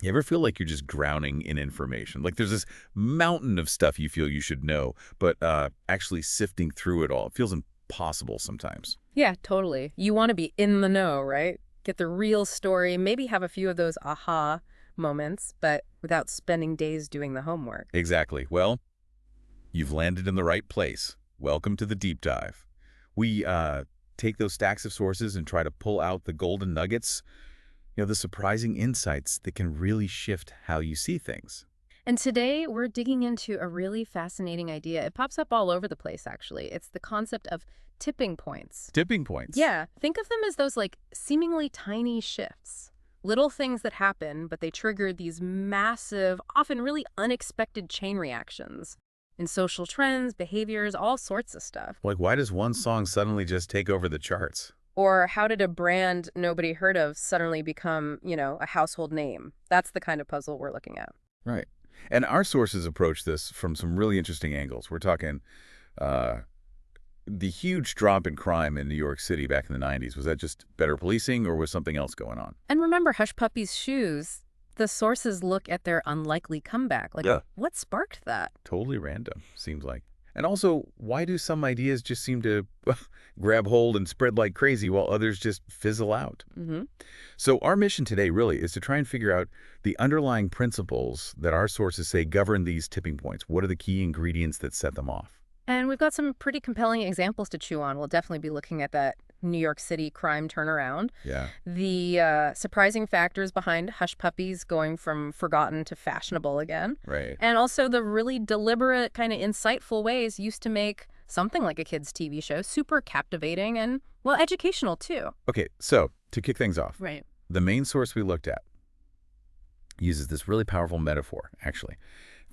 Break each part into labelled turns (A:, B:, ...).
A: You ever feel like you're just drowning in information? Like there's this mountain of stuff you feel you should know, but actually sifting through it all, it feels impossible sometimes.
B: Yeah, totally. You want to be in the know, right? Get the real story, maybe have a few of those aha moments, but without spending days doing the homework.
A: Exactly. Well, you've landed in the right place. Welcome to the deep dive. We take those stacks of sources and try to pull out the golden nuggets, the surprising insights that can really shift how you see things.
B: And today we're digging into a really fascinating idea. It pops up all over the place, actually. It's the concept of tipping points.
A: Tipping points.
B: Yeah, think of them as those like seemingly tiny shifts. Little things that happen, but they trigger these massive, often really unexpected chain reactions in social trends, behaviors, all sorts of stuff.
A: Like, why does one song suddenly just take over the charts?
B: Or how did a brand nobody heard of suddenly become, a household name? That's the kind of puzzle we're looking at.
A: Right. And our sources approach this from some really interesting angles. We're talking the huge drop in crime in New York City back in the 90s. Was that just better policing or was something else going on?
B: And remember Hush Puppy's shoes, the sources look at their unlikely comeback. Like,
A: Yeah.
B: what sparked that?
A: Totally random, seems like. And also, why do some ideas just seem to grab hold and spread like crazy while others just fizzle out? So our mission today really is to try and figure out the underlying principles that our sources say govern these tipping points. What are the key ingredients that set them off?
B: And we've got some pretty compelling examples to chew on. We'll definitely be looking at that New York City crime turnaround.
A: Yeah.
B: The surprising factors behind Hush Puppies going from forgotten to fashionable again.
A: Right.
B: And also the really deliberate, kind of insightful ways used to make something like a kid's TV show super captivating and, well, educational too.
A: Okay, so to kick things off,
B: Right.
A: the main source we looked at uses this really powerful metaphor, actually,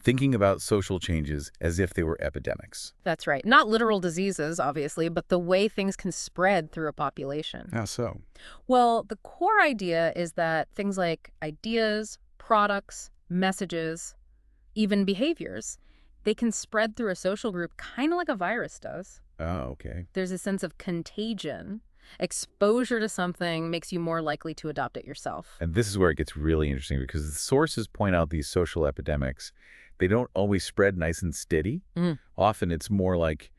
A: thinking about social changes as if they were epidemics.
B: That's right. Not literal diseases, obviously, but the way things can spread through a population.
A: How so?
B: Well, the core idea is that things like ideas, products, messages, even behaviors, they can spread through a social group kind of like a virus does.
A: Oh, okay.
B: There's a sense of contagion. Exposure to something makes you more likely to adopt it yourself.
A: And this is where it gets really interesting because the sources point out these social epidemics. They don't always spread nice and steady. Often it's more like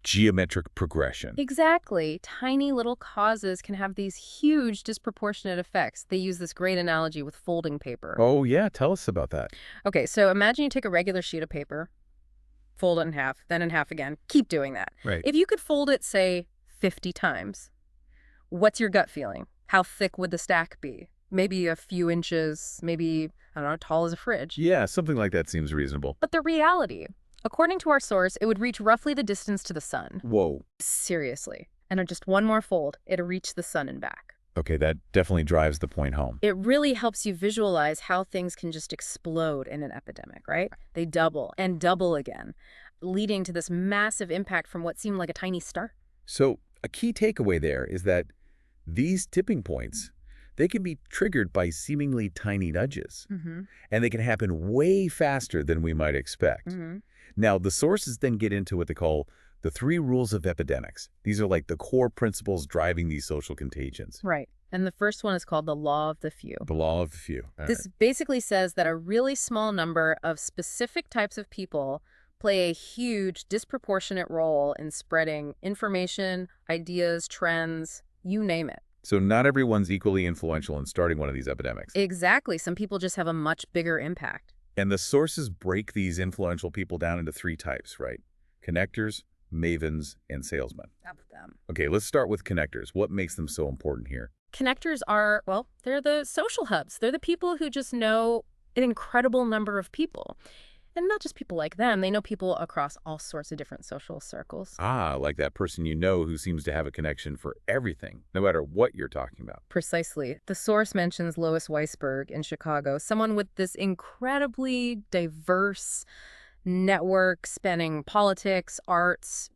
A: geometric progression.
B: Exactly. Tiny little causes can have these huge disproportionate effects. They use this great analogy with folding paper.
A: Oh, yeah. Tell us about that.
B: Okay, so imagine you take a regular sheet of paper, fold it in half, then in half again. Keep doing that.
A: Right.
B: If you could fold it, say, 50 times, what's your gut feeling? How thick would the stack be? Maybe a few inches, maybe, I don't know, tall as a fridge.
A: Yeah, something like that seems reasonable.
B: But the reality, according to our source, it would reach roughly the distance to the sun.
A: Whoa.
B: Seriously. And on just one more fold, it'll reach the sun and back.
A: Okay, that definitely drives the point home.
B: It really helps you visualize how things can just explode in an epidemic, right? They double and double again, leading to this massive impact from what seemed like a tiny start.
A: So a key takeaway there is that these tipping points, they can be triggered by seemingly tiny nudges, and they can happen way faster than we might expect. Now, the sources then get into what they call the 3 rules of epidemics. These are like the core principles driving these social contagions.
B: Right. And the first one is called the law of the few.
A: The law of the few. All
B: This
A: right.
B: basically says that a really small number of specific types of people play a huge, disproportionate role in spreading information, ideas, trends, you name it.
A: So not everyone's equally influential in starting one of these epidemics.
B: Exactly. Some people just have a much bigger impact.
A: And the sources break these influential people down into 3 types, right? Connectors, mavens, and salesmen.
B: Up with them.
A: Okay, let's start with connectors. What makes them so important here?
B: Connectors are, well, they're the social hubs. They're the people who just know an incredible number of people. And not just people like them. They know people across all sorts of different social circles.
A: Ah, like that person you know who seems to have a connection for everything, no matter what you're talking about.
B: Precisely. The source mentions Lois Weisberg in Chicago, someone with this incredibly diverse network spanning politics, arts,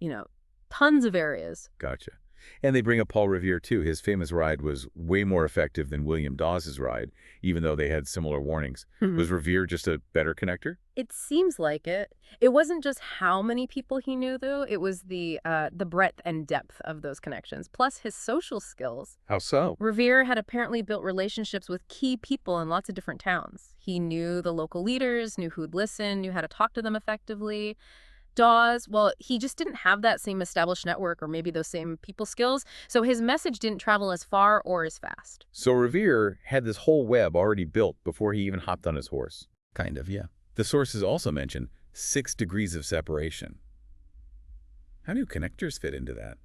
B: tons of areas.
A: Gotcha. And they bring up Paul Revere, too. His famous ride was way more effective than William Dawes's ride, even though they had similar warnings. Was Revere just a better connector?
B: It seems like it. It wasn't just how many people he knew, though. It was the breadth and depth of those connections, plus his social skills.
A: How so?
B: Revere had apparently built relationships with key people in lots of different towns. He knew the local leaders, knew who'd listen, knew how to talk to them effectively. Dawes, well, he just didn't have that same established network or maybe those same people skills, so his message didn't travel as far or as fast.
A: So Revere had this whole web already built before he even hopped on his horse.
C: Kind of, yeah.
A: The sources also mention 6 degrees of separation. How do connectors fit into that?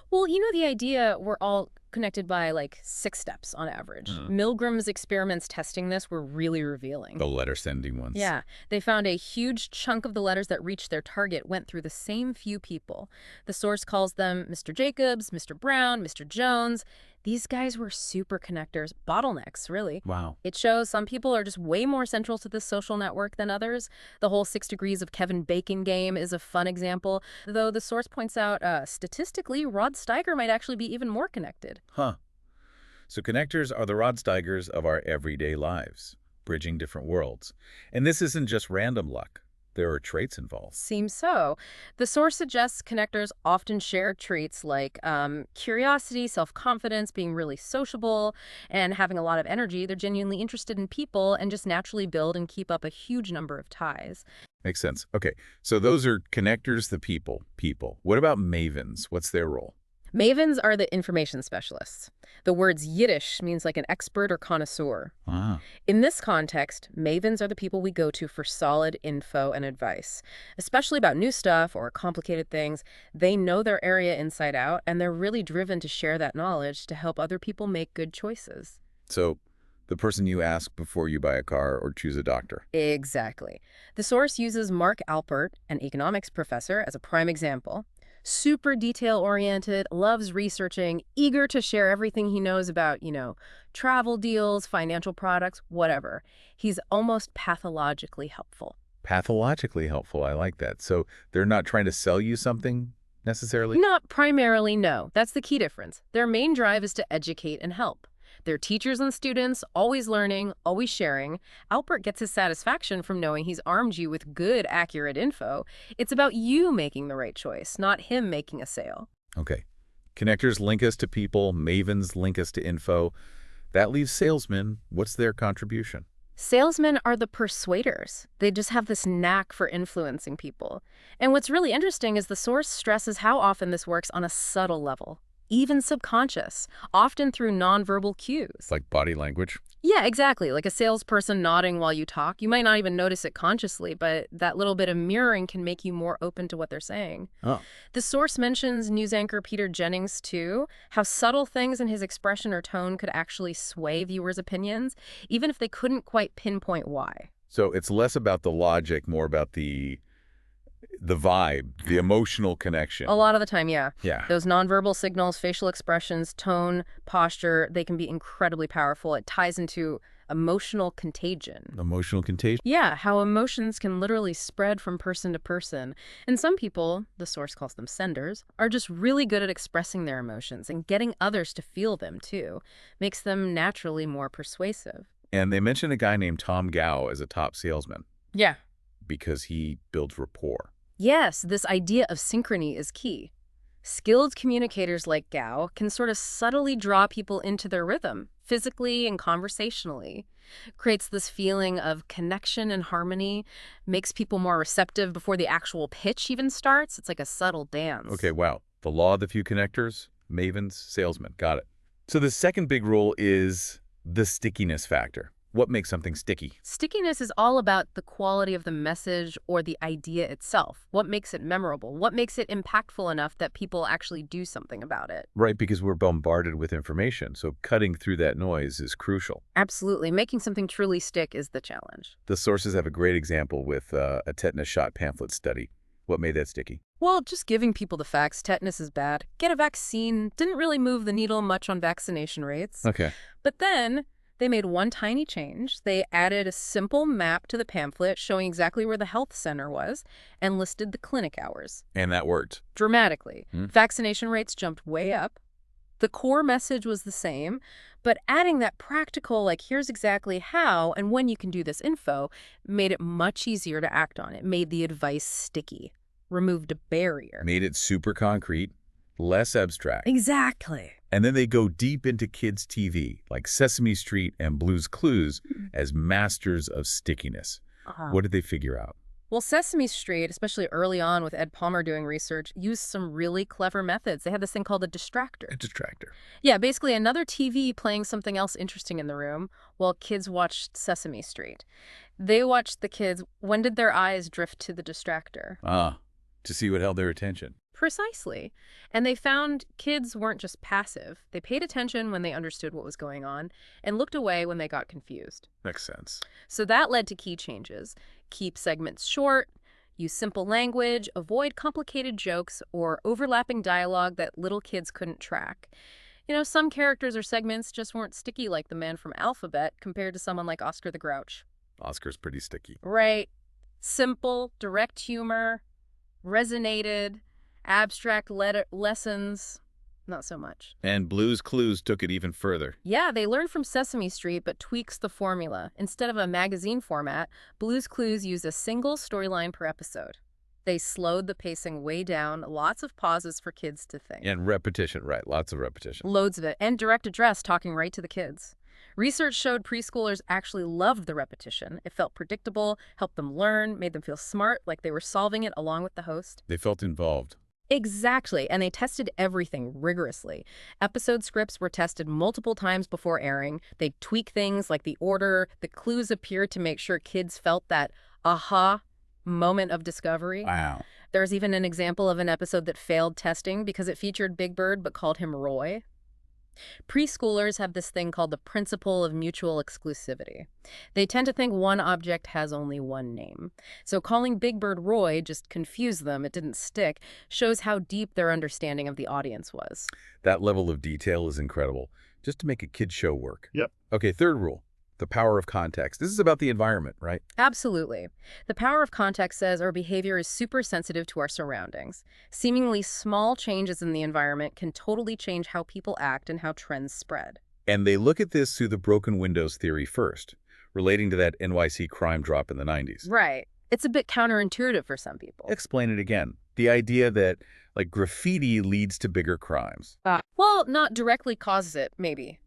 B: Well, you know the idea we're all connected by like 6 steps on average. Milgram's experiments testing this were really revealing.
A: The letter-sending ones.
B: Yeah, they found a huge chunk of the letters that reached their target went through the same few people. The source calls them Mr. Jacobs, Mr. Brown, Mr. Jones. These guys were super connectors, bottlenecks, really.
A: Wow.
B: It shows some people are just way more central to this social network than others. The whole 6 degrees of Kevin Bacon game is a fun example, though the source points out statistically, Rod Steiger might actually be even more connected.
A: Huh. So connectors are the Rod Steigers of our everyday lives, bridging different worlds. And this isn't just random luck. There are traits involved.
B: Seems so. The source suggests connectors often share traits like curiosity, self-confidence, being really sociable, and having a lot of energy. They're genuinely interested in people and just naturally build and keep up a huge number of ties.
A: Makes sense. Okay, so those are connectors, the people. What about mavens? What's their role?
B: Mavens are the information specialists. The words Yiddish means like an expert or connoisseur.
A: Ah.
B: In this context, mavens are the people we go to for solid info and advice, especially about new stuff or complicated things. They know their area inside out, and they're really driven to share that knowledge to help other people make good choices.
A: So the person you ask before you buy a car or choose a doctor.
B: Exactly. The source uses Mark Alpert, an economics professor, as a prime example. Super detail-oriented, loves researching, eager to share everything he knows about, travel deals, financial products, whatever. He's almost pathologically helpful.
A: Pathologically helpful, I like that. So they're not trying to sell you something necessarily?
B: Not primarily, no. That's the key difference. Their main drive is to educate and help. They're teachers and students, always learning, always sharing. Alpert gets his satisfaction from knowing he's armed you with good, accurate info. It's about you making the right choice, not him making a sale.
A: Okay. Connectors link us to people, mavens link us to info. That leaves salesmen. What's their contribution?
B: Salesmen are the persuaders. They just have this knack for influencing people. And what's really interesting is the source stresses how often this works on a subtle level. Even subconscious, often through nonverbal cues.
A: Like body language?
B: Yeah, exactly. Like a salesperson nodding while you talk. You might not even notice it consciously, but that little bit of mirroring can make you more open to what they're saying.
A: Oh.
B: The source mentions news anchor Peter Jennings, too, how subtle things in his expression or tone could actually sway viewers' opinions, even if they couldn't quite pinpoint why.
A: So it's less about the logic, more about the vibe, the emotional connection.
B: A lot of the time, yeah.
A: Yeah.
B: Those nonverbal signals, facial expressions, tone, posture, they can be incredibly powerful. It ties into emotional contagion.
A: Emotional contagion?
B: Yeah, how emotions can literally spread from person to person. And some people, the source calls them senders, are just really good at expressing their emotions and getting others to feel them, too. Makes them naturally more persuasive.
A: And they mention a guy named Tom Gow as a top salesman.
B: Yeah.
A: Because he builds rapport.
B: Yes, this idea of synchrony is key. Skilled communicators like Gow can sort of subtly draw people into their rhythm, physically and conversationally. Creates this feeling of connection and harmony, makes people more receptive before the actual pitch even starts. It's like a subtle dance.
A: Okay, wow. The law of the few connectors, mavens, salesmen. Got it. So the second big rule is the stickiness factor. What makes something sticky?
B: Stickiness is all about the quality of the message or the idea itself. What makes it memorable? What makes it impactful enough that people actually do something about it?
A: Right, because we're bombarded with information, so cutting through that noise is crucial.
B: Absolutely. Making something truly stick is the challenge.
A: The sources have a great example with a tetanus shot pamphlet study. What made that sticky?
B: Well, just giving people the facts. Tetanus is bad. Get a vaccine. Didn't really move the needle much on vaccination rates.
A: Okay.
B: But then they made one tiny change. They added a simple map to the pamphlet showing exactly where the health center was and listed the clinic hours.
A: And that worked.
B: Dramatically. Vaccination rates jumped way up. The core message was the same, but adding that practical, like, here's exactly how and when you can do this info, made it much easier to act on. It made the advice sticky, removed a barrier.
A: Made it super concrete, less abstract.
B: Exactly.
A: And then they go deep into kids' TV, like Sesame Street and Blue's Clues, as masters of stickiness. What did they figure out?
B: Well, Sesame Street, especially early on with Ed Palmer doing research, used some really clever methods. They had this thing called a distractor.
A: A distractor.
B: Yeah, basically another TV playing something else interesting in the room while kids watched Sesame Street. They watched the kids. When did their eyes drift to the distractor?
A: To see what held their attention.
B: Precisely. And they found kids weren't just passive. They paid attention when they understood what was going on and looked away when they got confused.
A: Makes sense.
B: So that led to key changes. Keep segments short, use simple language, avoid complicated jokes or overlapping dialogue that little kids couldn't track. You know, some characters or segments just weren't sticky like the man from Alphabet compared to someone like Oscar the Grouch.
A: Oscar's pretty sticky.
B: Right. Simple, direct humor, resonated, abstract lessons, not so much.
A: And Blue's Clues took it even further.
B: Yeah, they learned from Sesame Street, but tweaks the formula. Instead of a magazine format, Blue's Clues used a single storyline per episode. They slowed the pacing way down, lots of pauses for kids to think.
A: And repetition, right, lots of repetition.
B: Loads of it, and direct address talking right to the kids. Research showed preschoolers actually loved the repetition. It felt predictable, helped them learn, made them feel smart, like they were solving it along with the host.
A: They felt involved.
B: Exactly, and they tested everything rigorously. Episode scripts were tested multiple times before airing. They'd tweak things like the order, the clues appeared to make sure kids felt that aha moment of discovery.
A: Wow.
B: There's even an example of an episode that failed testing because it featured Big Bird but called him Roy. Preschoolers have this thing called the principle of mutual exclusivity. They tend to think one object has only one name. So calling Big Bird Roy just confused them, it didn't stick, shows how deep their understanding of the audience was.
A: That level of detail is incredible, just to make a kid's show work.
C: Yep.
A: Okay, third rule, the power of context. This is about the environment, right?
B: Absolutely. The power of context says our behavior is super sensitive to our surroundings. Seemingly small changes in the environment can totally change how people act and how trends spread.
A: And they look at this through the broken windows theory first, relating to that NYC crime drop in the 90s.
B: Right. It's a bit counterintuitive for some people.
A: Explain it again. The idea that, like, graffiti leads to bigger crimes.
B: Well, not directly causes it, maybe.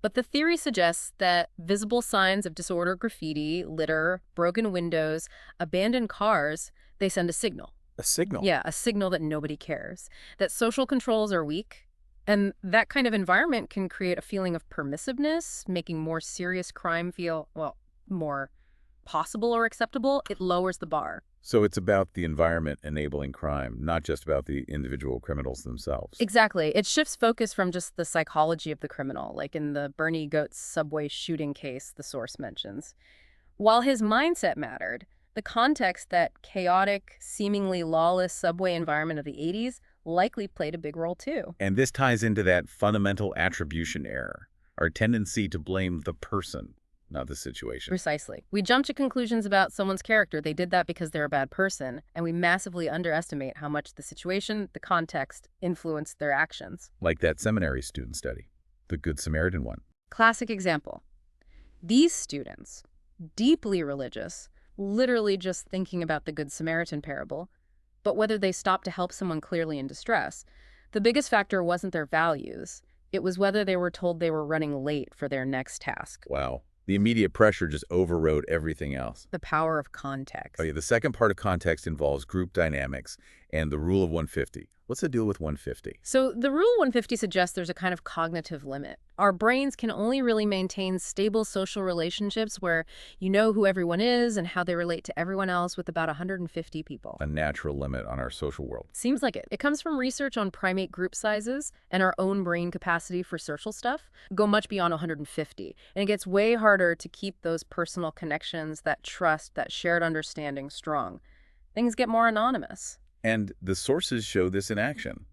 B: But the theory suggests that visible signs of disorder, graffiti, litter, broken windows, abandoned cars, they send a signal.
A: A signal?
B: Yeah, a signal that nobody cares, that social controls are weak. And that kind of environment can create a feeling of permissiveness, making more serious crime feel, well, more possible or acceptable. It lowers the bar.
A: So it's about the environment enabling crime, not just about the individual criminals themselves.
B: Exactly. It shifts focus from just the psychology of the criminal, like in the Bernie Goetz subway shooting case the source mentions. While his mindset mattered, the context, that chaotic, seemingly lawless subway environment of the 80s, likely played a big role too.
A: And this ties into that fundamental attribution error, our tendency to blame the person, not the situation.
B: Precisely. We jump to conclusions about someone's character. They did that because they're a bad person, and we massively underestimate how much the situation, the context, influenced their actions.
A: Like that seminary student study, the Good Samaritan one.
B: Classic example. These students, deeply religious, literally just thinking about the Good Samaritan parable, but whether they stopped to help someone clearly in distress, the biggest factor wasn't their values. It was whether they were told they were running late for their next task.
A: Wow. The immediate pressure just overrode everything else.
B: The power of context.
A: Okay, the second part of context involves group dynamics and the rule of 150. What's the deal with 150?
B: So the rule 150 suggests there's a kind of cognitive limit. Our brains can only really maintain stable social relationships where you know who everyone is and how they relate to everyone else with about 150 people.
A: A natural limit on our social world.
B: Seems like it. It comes from research on primate group sizes and our own brain capacity for social stuff. Go much beyond 150. And it gets way harder to keep those personal connections, that trust, that shared understanding strong. Things get more anonymous.
A: And the sources show this in action,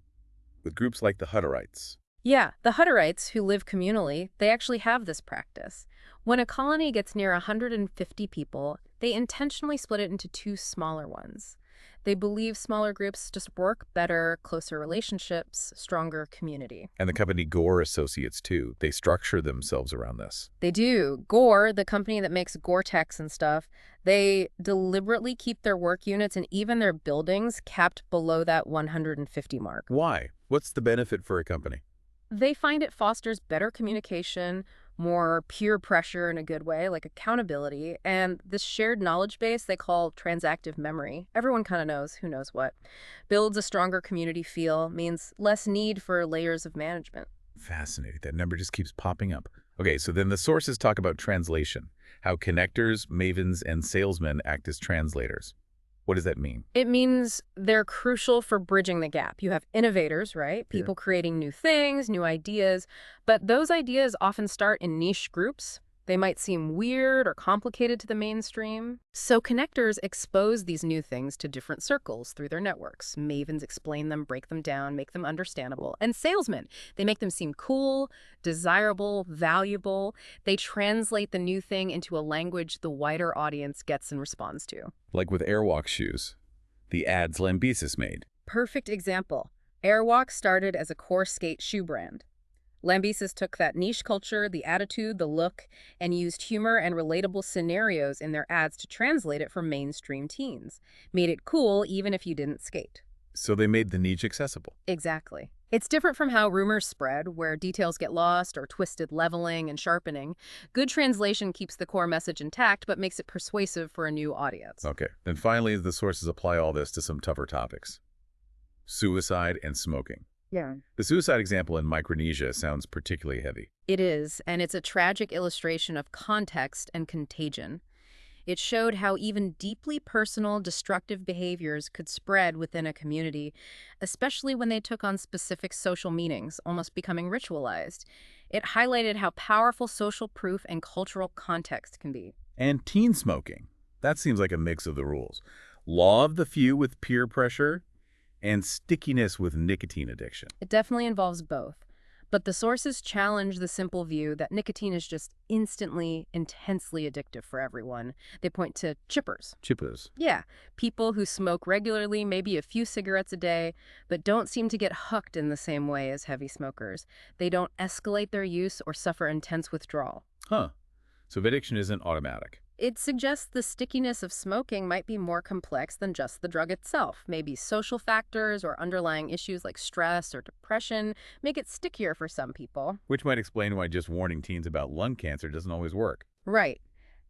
A: with groups like the Hutterites.
B: Yeah, the Hutterites, who live communally, they actually have this practice. When a colony gets near 150 people, they intentionally split it into two smaller ones. They believe smaller groups just work better, closer relationships, stronger community.
A: And the company Gore Associates, too. They structure themselves around this.
B: They do. Gore, the company that makes Gore-Tex and stuff, they deliberately keep their work units and even their buildings capped below that 150 mark.
A: Why? What's the benefit for a company?
B: They find it fosters better communication, more peer pressure in a good way, like accountability, and this shared knowledge base they call transactive memory. Everyone kind of knows who knows what. Builds a stronger community feel, means less need for layers of management.
A: Fascinating. That number just keeps popping up. Okay, so then the sources talk about translation, how connectors, mavens, and salesmen act as translators. What does that mean?
B: It means they're crucial for bridging the gap. You have innovators, right? People creating new things, new ideas, but those ideas often start in niche groups. They might seem weird or complicated to the mainstream. So connectors expose these new things to different circles through their networks. Mavens explain them, break them down, make them understandable. And salesmen, they make them seem cool, desirable, valuable. They translate the new thing into a language the wider audience gets and responds to.
A: Like with Airwalk shoes, the ads Lambesis made.
B: Perfect example. Airwalk started as a core skate shoe brand. Lambesis took that niche culture, the attitude, the look, and used humor and relatable scenarios in their ads to translate it for mainstream teens. Made it cool even if you didn't skate.
A: So they made the niche accessible.
B: Exactly. It's different from how rumors spread, where details get lost or twisted leveling and sharpening. Good translation keeps the core message intact, but makes it persuasive for a new audience.
A: Okay. Then finally, the sources apply all this to some tougher topics. Suicide and smoking.
B: Yeah.
A: The suicide example in Micronesia sounds particularly heavy.
B: It is, and it's a tragic illustration of context and contagion. It showed how even deeply personal, destructive behaviors could spread within a community, especially when they took on specific social meanings, almost becoming ritualized. It highlighted how powerful social proof and cultural context can be.
A: And teen smoking. That seems like a mix of the rules. Law of the few with peer pressure, and stickiness with nicotine addiction.
B: It definitely involves both. But the sources challenge the simple view that nicotine is just instantly, intensely addictive for everyone. They point to chippers.
A: Chippers.
B: Yeah, people who smoke regularly, maybe a few cigarettes a day, but don't seem to get hooked in the same way as heavy smokers. They don't escalate their use or suffer intense withdrawal.
A: Huh. So addiction isn't automatic.
B: It suggests the stickiness of smoking might be more complex than just the drug itself. Maybe social factors or underlying issues like stress or depression make it stickier for some people.
A: Which might explain why just warning teens about lung cancer doesn't always work.
B: Right.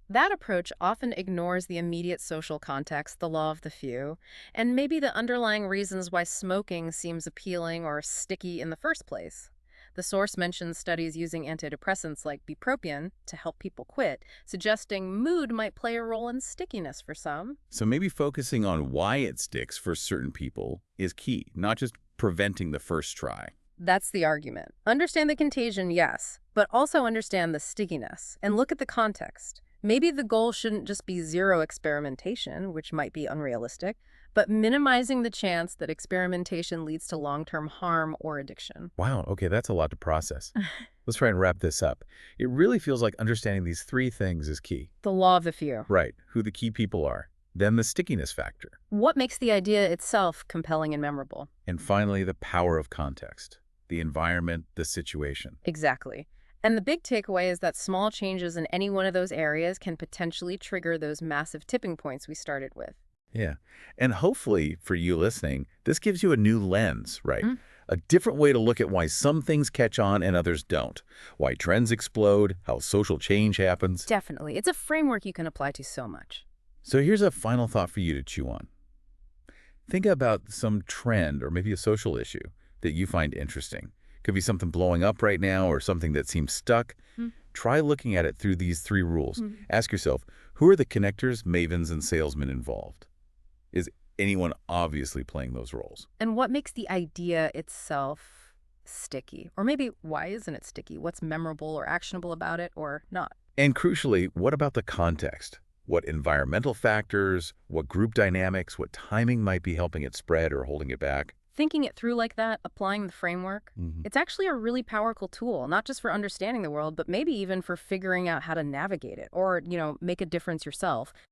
B: That approach often ignores the immediate social context, the law of the few, and maybe the underlying reasons why smoking seems appealing or sticky in the first place. The source mentions studies using antidepressants like bupropion to help people quit, suggesting mood might play a role in stickiness for some.
A: So maybe focusing on why it sticks for certain people is key, not just preventing the first try.
B: That's the argument. Understand the contagion, yes, but also understand the stickiness and look at the context. Maybe the goal shouldn't just be zero experimentation, which might be unrealistic, but minimizing the chance that experimentation leads to long-term harm or addiction.
A: Wow, okay, that's a lot to process. Let's try and wrap this up. It really feels like understanding these three things is key.
B: The law of the few.
A: Right, who the key people are. Then the stickiness factor.
B: What makes the idea itself compelling and memorable?
A: And finally, the power of context. The environment, the situation.
B: Exactly. And the big takeaway is that small changes in any one of those areas can potentially trigger those massive tipping points we started with.
A: Yeah. And hopefully, for you listening, this gives you a new lens, right?
B: Mm.
A: A different way to look at why some things catch on and others don't. Why trends explode, how social change happens.
B: Definitely. It's a framework you can apply to so much.
A: So here's a final thought for you to chew on. Think about some trend or maybe a social issue that you find interesting. Could be something blowing up right now or something that seems stuck. Try looking at it through these three rules. Ask yourself, who are the connectors, mavens, and salesmen involved? Is anyone obviously playing those roles?
B: And what makes the idea itself sticky? Or maybe why isn't it sticky? What's memorable or actionable about it or not?
A: And crucially, what about the context? What environmental factors, what group dynamics, what timing might be helping it spread or holding it back?
B: Thinking it through like that, applying the framework, it's actually a really powerful tool, not just for understanding the world, but maybe even for figuring out how to navigate it or, make a difference yourself.